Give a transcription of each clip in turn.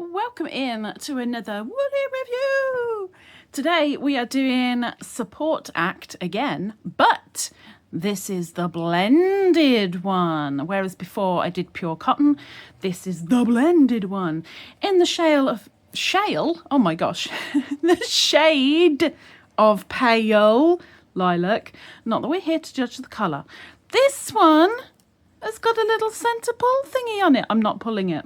Welcome in to another woolly review. Today we are doing Support Act again, but this is the blended one. Whereas before I did pure cotton, this is the blended one in the shale. Oh my gosh, the shade of pale lilac. Not that we're here to judge the colour. This one has got a little centre pull thingy on it. I'm not pulling it.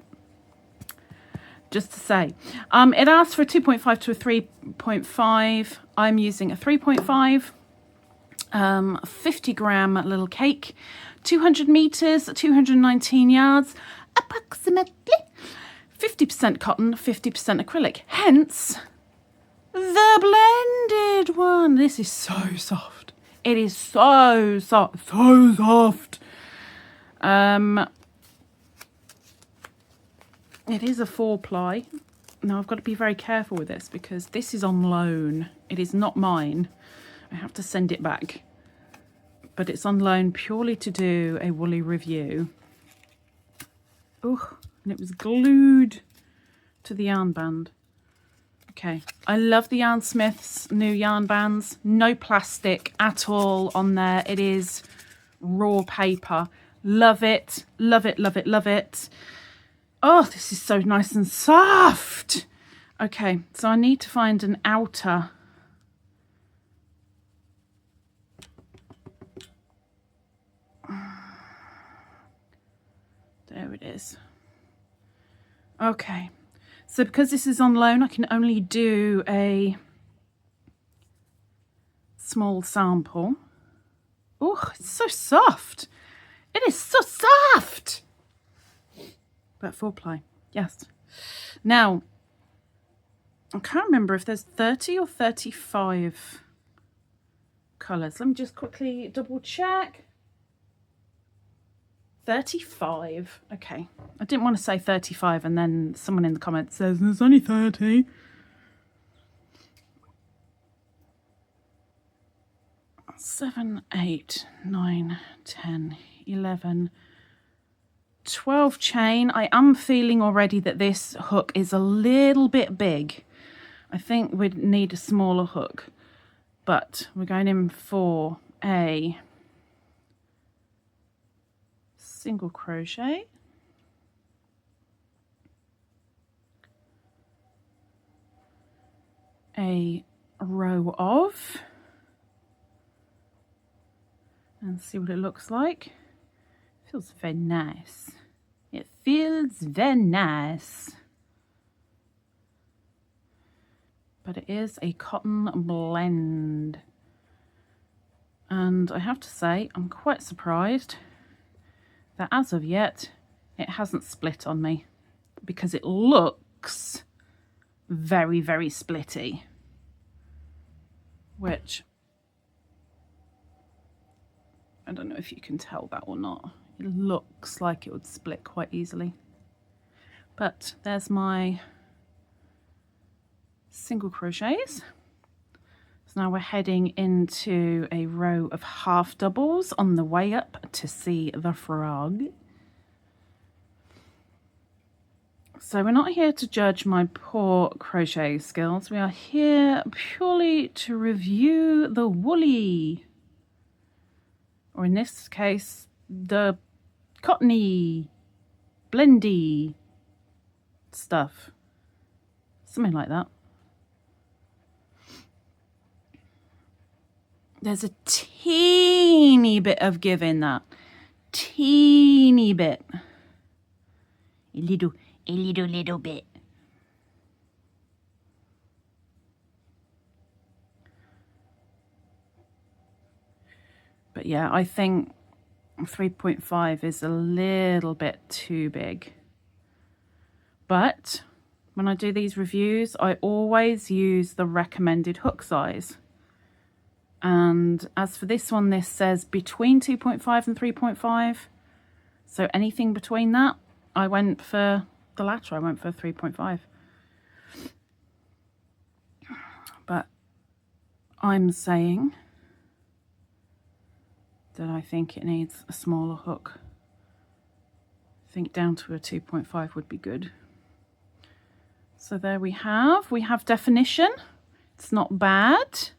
Just to say, it asks for a 2.5 to a 3.5. I'm using a 3.5, 50 gram little cake, 200 meters, 219 yards, approximately 50% cotton, 50% acrylic. Hence, the blended one. This is so soft. It is so soft, so soft. It is a 4-ply. Now I've got to be very careful with this because this is on loan. It is not mine. I have to send it back. But it's on loan purely to do a woolly review. Oh, and it was glued to the yarn band. Okay, I love the Yarnsmiths new yarn bands. No plastic at all on there. It is raw paper. Love it, love it, love it, love it. Oh, this is so nice and soft. Okay, so I need to find an outer. There it is. Okay, so because this is on loan, I can only do a small sample. Oh, it's so soft. It is so soft. But 4-ply, yes. Now, I can't remember if there's 30 or 35 colours. Let me just quickly double check. 35. Okay. I didn't want to say 35 and then someone in the comments says there's only 30. Seven, 8, 9, 10, 11, 12 chain. I am feeling already that this hook is a little bit big. I think we'd need a smaller hook, but we're going in for a single crochet, a row of, and see what it looks like. Feels very nice. It feels very nice. But it is a cotton blend. And I have to say, I'm quite surprised that as of yet, it hasn't split on me. Because it looks very, very splitty. Which, I don't know if you can tell that or not. It looks like it would split quite easily. But there's my single crochets. So now we're heading into a row of half doubles on the way up to see the frog. So we're not here to judge my poor crochet skills. We are here purely to review the woolly, or in this case, the cottony, blendy stuff. Something like that. There's a teeny bit of give in that. Teeny bit. A little bit. But yeah, I think 3.5 is a little bit too big. But when I do these reviews, I always use the recommended hook size. And as for this one, this says between 2.5 and 3.5. So anything between that, I went for the latter. I went for 3.5. But I'm saying that I think it needs a smaller hook. I think down to a 2.5 would be good. So there we have definition. It's not bad.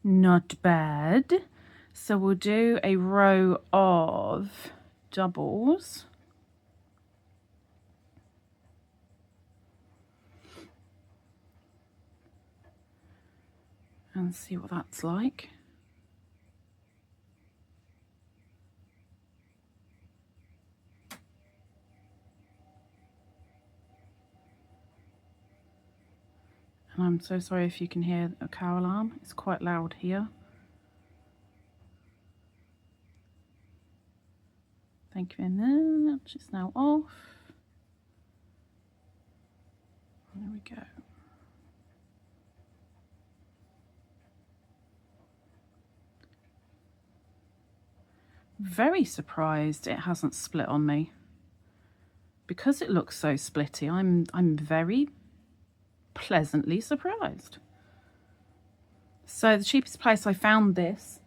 Not bad. So we'll do a row of doubles. And see what that's like. And I'm so sorry if you can hear a cow alarm. It's quite loud here. Thank you very much. It's now off. There we go. Very surprised it hasn't split on me. Because it looks so splitty, I'm very pleasantly surprised. So the cheapest place I found this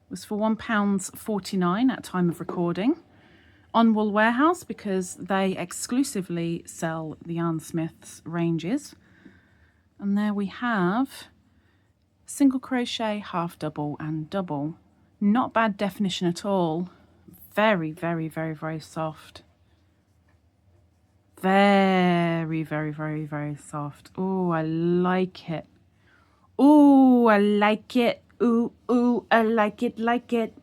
was for £1.49 at time of recording on Woolwarehouse, because they exclusively sell the Yarnsmiths ranges. And there we have single crochet, half double and double. Not bad definition at all. Very, very, very, very soft. Very, very, very, very soft. Oh, I like it. Oh, I like it. Ooh, ooh, I like it, like it.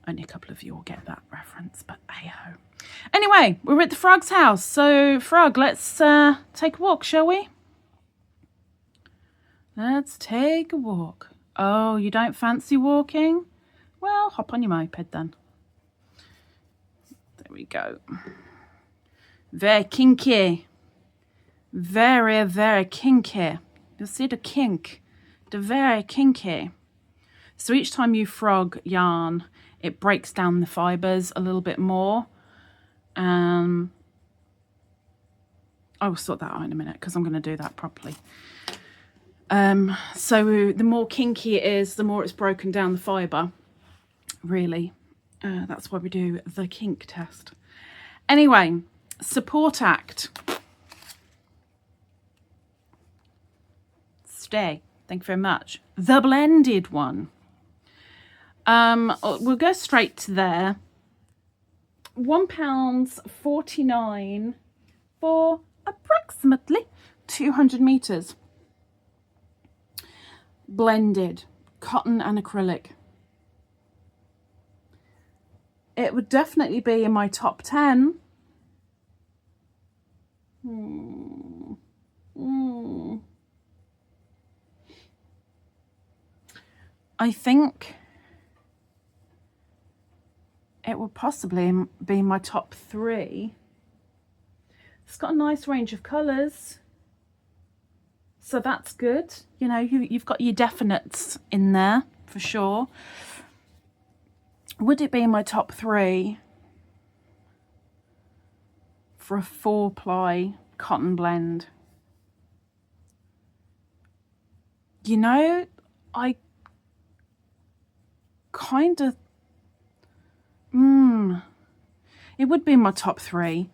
Only a couple of you will get that reference, but hey-ho. Anyway, we're at the frog's house. So, Frog, let's take a walk, shall we? Let's take a walk. Oh, you don't fancy walking? Well, hop on your moped then. There we go. Very kinky. Very, very kinky. You see the kink? The very kinky. So each time you frog yarn, it breaks down the fibres a little bit more. I will sort that out in a minute because I'm going to do that properly. So the more kinky it is, the more it's broken down the fibre. Really. That's why we do the kink test. Anyway, Support Act. Stay. Thank you very much. The blended one. We'll go straight to there. £1.49 for approximately 200 meters. Blended cotton and acrylic. It would definitely be in my top 10. I think it would possibly be my top 3. It's got a nice range of colours, so that's good. You know, you've got your definites in there for sure. Would it be in my top 3 for a 4-ply cotton blend? You know, I kind of it would be in my top 3.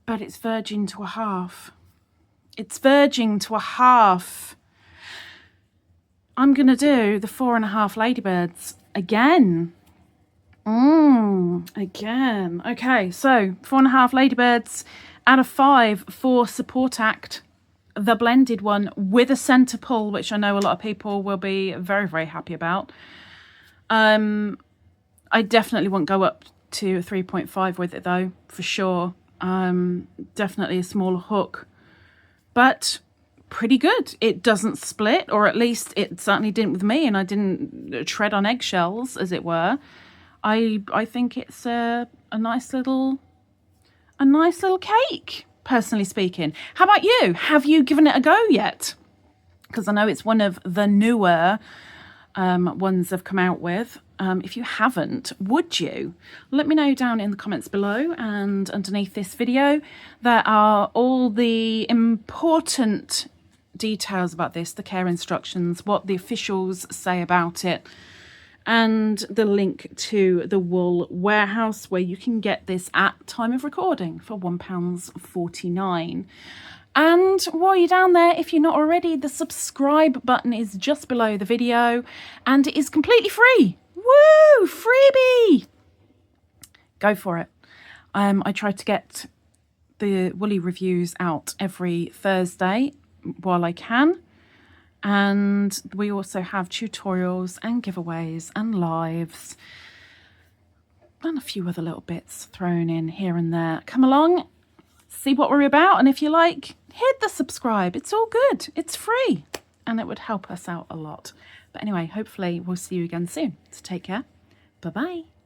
But it's verging to a half. It's verging to a half. I'm going to do the 4.5 Ladybirds again. Again. Okay, so 4.5 Ladybirds out of 5 for Support Act. The blended one with a centre pull, which I know a lot of people will be very, very happy about. I definitely won't go up to 3.5 with it though, for sure. Definitely a smaller hook, but pretty good. It doesn't split, or at least it certainly didn't with me, and I didn't tread on eggshells, as it were. I think it's a nice little cake, personally speaking. How about you? Have you given it a go yet? Because I know it's one of the newer ones they've come out with. If you haven't, would you? Let me know down in the comments below, and underneath this video there are all the important details about this, the care instructions, what the officials say about it, and the link to the Wool Warehouse where you can get this at time of recording for £1.49. And while you're down there, if you're not already, the subscribe button is just below the video and it is completely free. Woo! Freebie! Go for it. I try to get the woolly reviews out every Thursday while I can. And we also have tutorials and giveaways and lives and a few other little bits thrown in here and there. Come along, see what we're about, and if you like, hit the subscribe. It's all good. It's free and it would help us out a lot. But anyway, hopefully we'll see you again soon. So take care. Bye-bye.